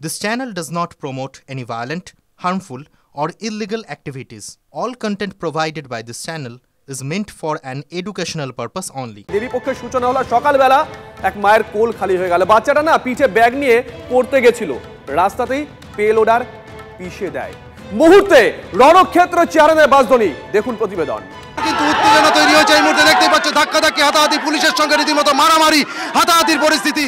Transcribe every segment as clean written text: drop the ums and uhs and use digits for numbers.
This channel does not promote any violent, harmful, or illegal activities. All content provided by this channel is meant for an educational purpose only. দেবী পক্ষের সূচনা হলো সকালবেলা এক মায়ের কোল খালি হয়ে গেল। বাচ্চাটা না পিঠে ব্যাগ নিয়ে পড়তে গেছিল, রাস্তাতেই পেলোডার পিষে দেয়। মুহূর্তে রণক্ষেত্র চেহারায় বাজদনি, দেখুন প্রতিবেদন। কিন্তু উত্তেজনা তৈরি হয়েছে এই মুহূর্তে, দেখতেই পাচ্ছ ধাক্কাধাক্কি, হাতাহাতি, পুলিশের সঙ্গে রীতিমতো মারামারি, হাতাহাতির পরিস্থিতি।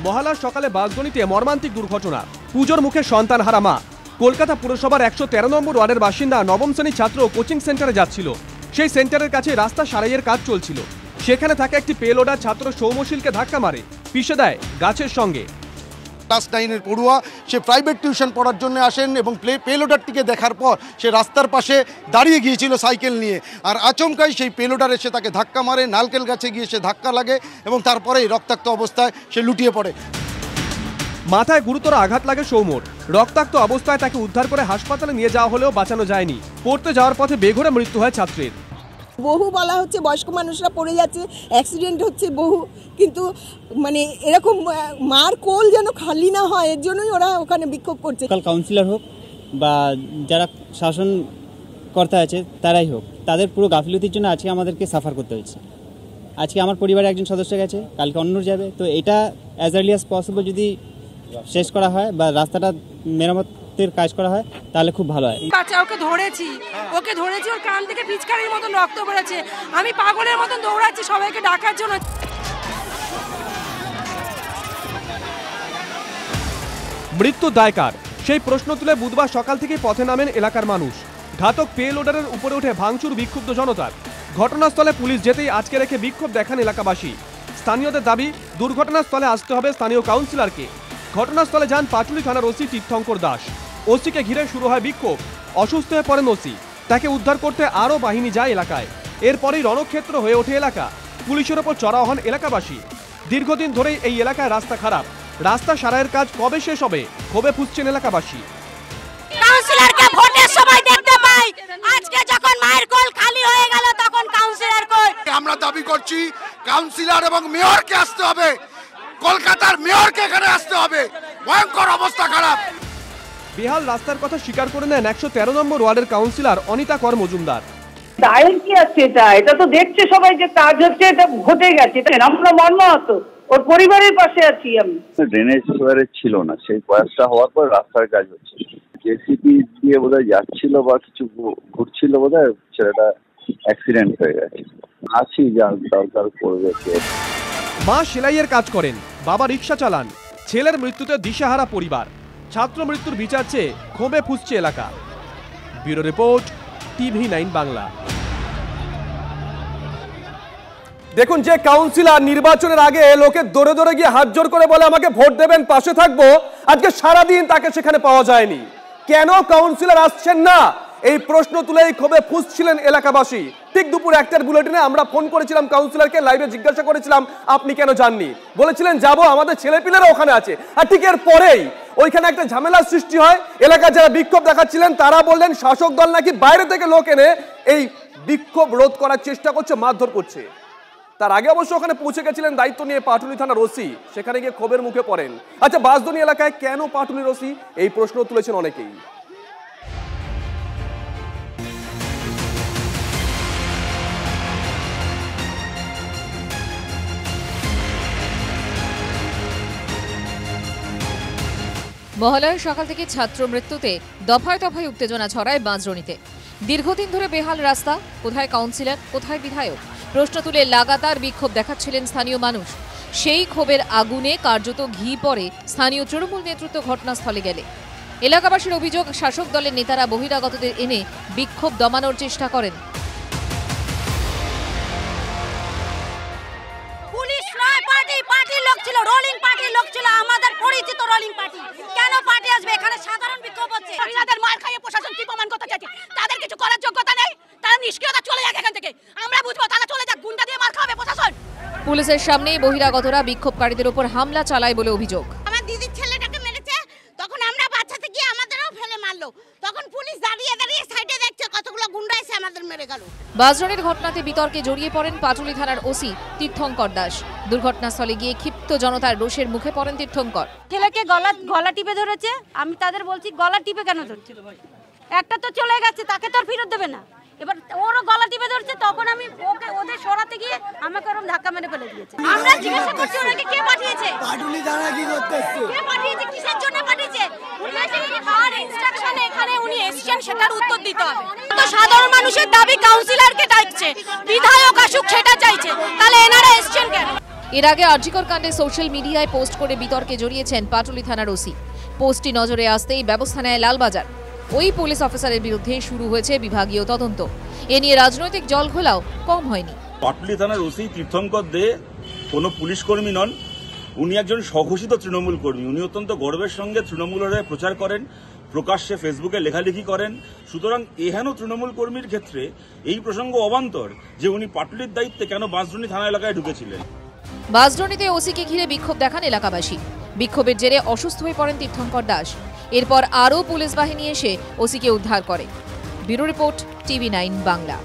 মহালয়ার সকালে বাসগণিতে মর্মান্তিক দুর্ঘটনা। পুজোর মুখে সন্তান হারা মা। কলকাতা পুরসভার 113 নম্বর ওয়ার্ডের বাসিন্দা নবম শ্রেণীর ছাত্র কোচিং সেন্টারে যাচ্ছিল। সেই সেন্টারের কাছে রাস্তা সারাইয়ের কাজ চলছিল। সেখানে থাকা একটি পেলোডার ছাত্র সৌমশীলকে ধাক্কা মারে, পিষে দেয় গাছের সঙ্গে। ক্লাস 9-এর পড়ুয়া, সে প্রাইভেট টিউশন পড়ার জন্য আসেন এবং পেলোডারটিকে দেখার পর সে রাস্তার পাশে দাঁড়িয়ে গিয়েছিল সাইকেল নিয়ে, আর আচমকাই সেই পেলোডার এসে তাকে ধাক্কা মারে, নারকেল গাছে গিয়ে সে ধাক্কা লাগে এবং তারপরেই রক্তাক্ত অবস্থায় সে লুটিয়ে পড়ে। মাথায় গুরুতর আঘাত লাগে সৌমর। রক্তাক্ত অবস্থায় তাকে উদ্ধার করে হাসপাতালে নিয়ে যাওয়া হলেও বাঁচানো যায়নি। পড়তে যাওয়ার পথে বেঘোরে মৃত্যু হয় ছাত্রের। বহু বলা হচ্ছে বয়স্ক মানুষরা পড়ে যাচ্ছে, অ্যাক্সিডেন্ট হচ্ছে বহু, কিন্তু মানে এরকম মার কোল যেন খালি না হয়, এর জন্যই ওরা ওখানে বিক্ষোভ করছে। কাউন্সিলর হোক বা যারা শাসন কর্তা আছে তারাই হোক, তাদের পুরো গাফিলতির জন্য আজকে আমাদেরকে সাফার করতে হচ্ছে। আজকে আমার পরিবারের একজন সদস্য গেছে, কালকে অন্য যাবে। তো এটা অ্যাজ আর্লি অ্যাজ পসিবল যদি শেষ করা হয় বা রাস্তাটা মেরামতের কাজ করা হয় তাহলে খুব ভালো হয়। বাচ্চা ওকে ধরেছি, ওর কান থেকে পিচকারির মতন রক্ত বেরোচ্ছে। আমি পাগলের মতন দৌড়াচ্ছি সবাইকে ডাকার জন্য। মৃত্যু দায়কার সেই প্রশ্ন তুলে বুধবার সকাল থেকে পথে নামেন এলাকার মানুষ। ঘাতক পেলোডারের উপরে উঠে ভাঙচুর বিক্ষুব্ধ জনতার। ঘটনাস্থলে পুলিশ যেতেই আজকে রেখে বিক্ষোভ দেখান এলাকাবাসী। স্থানীয়দের দাবি দুর্ঘটনাস্থলে আসতে হবে স্থানীয় কাউন্সিলরকে। ঘটনাস্থলে যান পাটুলি থানার ওসি তীর্থঙ্কর দাস। ওসিকে ঘিরে শুরু হয় বিক্ষোভ। অসুস্থ হয়ে পড়েন ওসি, তাকে উদ্ধার করতে আরও বাহিনী যায় এলাকায়। এরপরেই রণক্ষেত্র হয়ে ওঠে এলাকা। পুলিশের ওপর চড়াও হন এলাকাবাসী। দীর্ঘদিন ধরেই এই এলাকায় রাস্তা খারাপ। রাস্তা সারাইয়ের কাজ কবে শেষ হবে ক্ষোভে ফুঁসছেন এলাকাবাসী। কাউন্সিলরকে ভোটের সময় দেখতে পাই, আজকে যখন মায়ের কোল খালি হয়ে গেল তখন কাউন্সিলর কই? আমরা দাবি করছি কাউন্সিলর এবং মেয়রকে আসতে হবে, কলকাতার মেয়রকে এখানে আসতে হবে। ভয়ঙ্কর অবস্থা খারাপ। বেহাল রাস্তার কথা স্বীকার করে নেন 113 নম্বর ওয়ার্ডের কাউন্সিলর অনিতা কর মজুমদার। দায়ের কি আছে? এটা তো দেখছে সবাই যে কাজ হচ্ছে, এটা ঘটে গেছে। আমরা মর্মাহত, ওর পরিবারের পাশে আছি আমি। ড্রেনেজ সেভারেজ ছিল না, সেই প্রয়াসটা হওয়ার পর রাস্তার কাজ হচ্ছে। জেসিবি দিয়ে বোধহয় যাচ্ছিল বা কিছু ঘুরছিল, বোধহয় ছেলেটা অ্যাক্সিডেন্ট হয়ে গেছে। আছি যা দরকার করবে। মা সেলাইয়ের কাজ করেন, বাবা রিক্সা চালান। ছেলের মৃত্যুতে দিশেহারা পরিবার। ছাত্র মৃত্যুর বিচার চেয়ে ক্ষোভে ফুঁসছে এলাকা। Bureau report, TV9 Bangla. দেখুন, যে কাউন্সিলর নির্বাচনের আগে লোকে দৌড়ে দৌড়ে গিয়ে হাত জোর করে বলে আমাকে ভোট দেবেন, পাশে থাকবো, আজকে সারাদিন তাকে সেখানে পাওয়া যায়নি। কেন কাউন্সিলর আসছেন না, এই প্রশ্ন তুলেই ক্ষোভে ফুঁসছিলেন এলাকাবাসী। ঠিক দুপুর 1টার বুলেটিনে আমরা ফোন করেছিলাম কাউন্সিলরকে, লাইভে জিজ্ঞাসা করেছিলাম আপনি কেন যাননি। বলেছিলেন যাবো, আমাদের ছেলেপিলেরা ওখানে আছে। আর ঠিক এর পরেই ওইখানে একটা ঝামেলার সৃষ্টি হয়। এলাকার যারা বিক্ষোভ দেখাচ্ছিলেন তারা বললেন শাসক দল নাকি বাইরে থেকে লোক এনে এই বিক্ষোভ রোধ করার চেষ্টা করছে, মারধর করছে। তার আগে অবশ্য ওখানে পৌঁছে গেছিলেন দায়িত্ব নিয়ে পাটুলি থানার ওসি, সেখানে গিয়ে ক্ষোভের মুখে পড়েন। আচ্ছা, বাসদনি এলাকায় কেন পাটুলির ওসি, এই প্রশ্ন তুলেছেন অনেকেই। মহালয়ার সকাল থেকে ছাত্র মৃত্যুতে দফায় দফায় উত্তেজনা ছড়ায় বাঁশরণীতে। দীর্ঘদিন ধরে বেহাল রাস্তা, কোথায় কাউন্সিলর, কোথায় বিধায়ক, প্রশ্ন তুলে লাগাতার বিক্ষোভ দেখাচ্ছিলেন স্থানীয় মানুষ। সেই ক্ষোভের আগুনে কার্যত ঘি পড়ে স্থানীয় তৃণমূল নেতৃত্ব ঘটনাস্থলে গেলে। এলাকাবাসীর অভিযোগ, শাসক দলের নেতারা বহিরাগতদের এনে বিক্ষোভ দমানোর চেষ্টা করেন। পার্টির লোক ছিল, রোলিং পার্টির লোক ছিল, আমাদের পরিচিত রোলিং পার্টি। কেন পার্টি আসবে এখানে? সাধারণ বিক্ষোভ হচ্ছে। তাদের মার খাইয়ে প্রশাসন কি প্রমাণ করতে চাইছে? তাদের কিছু করার যোগ্যতা নেই, তারা নিষ্ক্রিয়তা, চলে যাক এখান থেকে। আমরা বুঝবো, তারা চলে যাক, গুন্ডা দিয়ে মার খাবে প্রশাসন। পুলিশের সামনেই বহিরাগতরা বিক্ষোভকারীদের উপর হামলা চালায় বলে অভিযোগ। আমার দিদির ছেলেটাকে মেরেছে, তখন আমরা বাঁচাতে গিয়ে আমাদেরও ফেলে মারলো। তখন পুলিশ দাঁড়িয়ে মেরে গেল। বাজরনের ঘটনাতে বিতর্কে জড়িয়ে পড়েন পাটুলি থানার ওসি তীর্থঙ্কর দাস। দুর্ঘটনাস্থলে গিয়ে ক্ষিপ্ত জনতার রোষের মুখে পড়েন তীর্থঙ্কর। ছেলেকে গলা টিপে ধরেছে, আমি তাদের বলছি গলা টিপে কেন ধরছে, একটা তো চলে গেছে তাকে তো আর ফেরত দেবে না, এবার ওরও গলা টিপে ধরছে, তখন আমি ওদের সরাতে গিয়ে আমাকে ওরকম ধাক্কা মেরে ফেলে দিয়েছে। আমরা জিজ্ঞাসা করছি ওনাকে কে পাঠিয়েছে, পাটুলি থানা কি করতেছে, কে পাঠিয়েছে, কিসের জন্য পাঠিয়েছে, আর ইনস্ট্রাকশন এখানে উনি এসেছেন সেটার উত্তর দিতে হবে। তো সাধারণ মানুষের দাবি কাউন্সিলরকে ডাকছে, বিধায়ক আসুক সেটা চাইছে, তাহলে এনারা এসেছেন কেন? এর আগে আরজিকর কাণ্ডে সোশ্যাল মিডিয়ায় পোস্ট করে বিতর্কে জড়িয়েছেন পাটুলি থানার ওসি। পোস্টটি নজরে আসতেই ব্যবস্থা নেয় লালবাজার। ওই পুলিশ অফিসারের বিরুদ্ধে শুরু হয়েছে বিভাগীয় তদন্ত। এ নিয়ে রাজনৈতিক জলঘোলাও কম হয়নি। পাটুলি থানার ওসি তীর্থঙ্কর দে কোনো পুলিশ কর্মী নন, উনি একজন স্বঘোষিত তৃণমূল কর্মী। উনি অত্যন্ত গর্বের সঙ্গে তৃণমূলের হয়ে প্রচার করেন, প্রকাশ্যে ফেসবুকে লেখালেখি করেন। সুতরাং এহেন তৃণমূল কর্মীর ক্ষেত্রে এই প্রসঙ্গ অবান্তর যে উনি পাটুলির দায়িত্বে কেন বাঁশদ্রোণী থানা এলাকায় ঢুকেছিলেন। বাঁশদ্রোণীতে ওসিকে ঘিরে বিক্ষোভ দেখান এলাকাবাসী। বিক্ষোভের জেরে অসুস্থ হয়ে পড়েন তীর্থঙ্কর দাস। এরপর আরও পুলিশ বাহিনী এসে ওসিকে উদ্ধার করে। Bureau report, TV9 Bangla.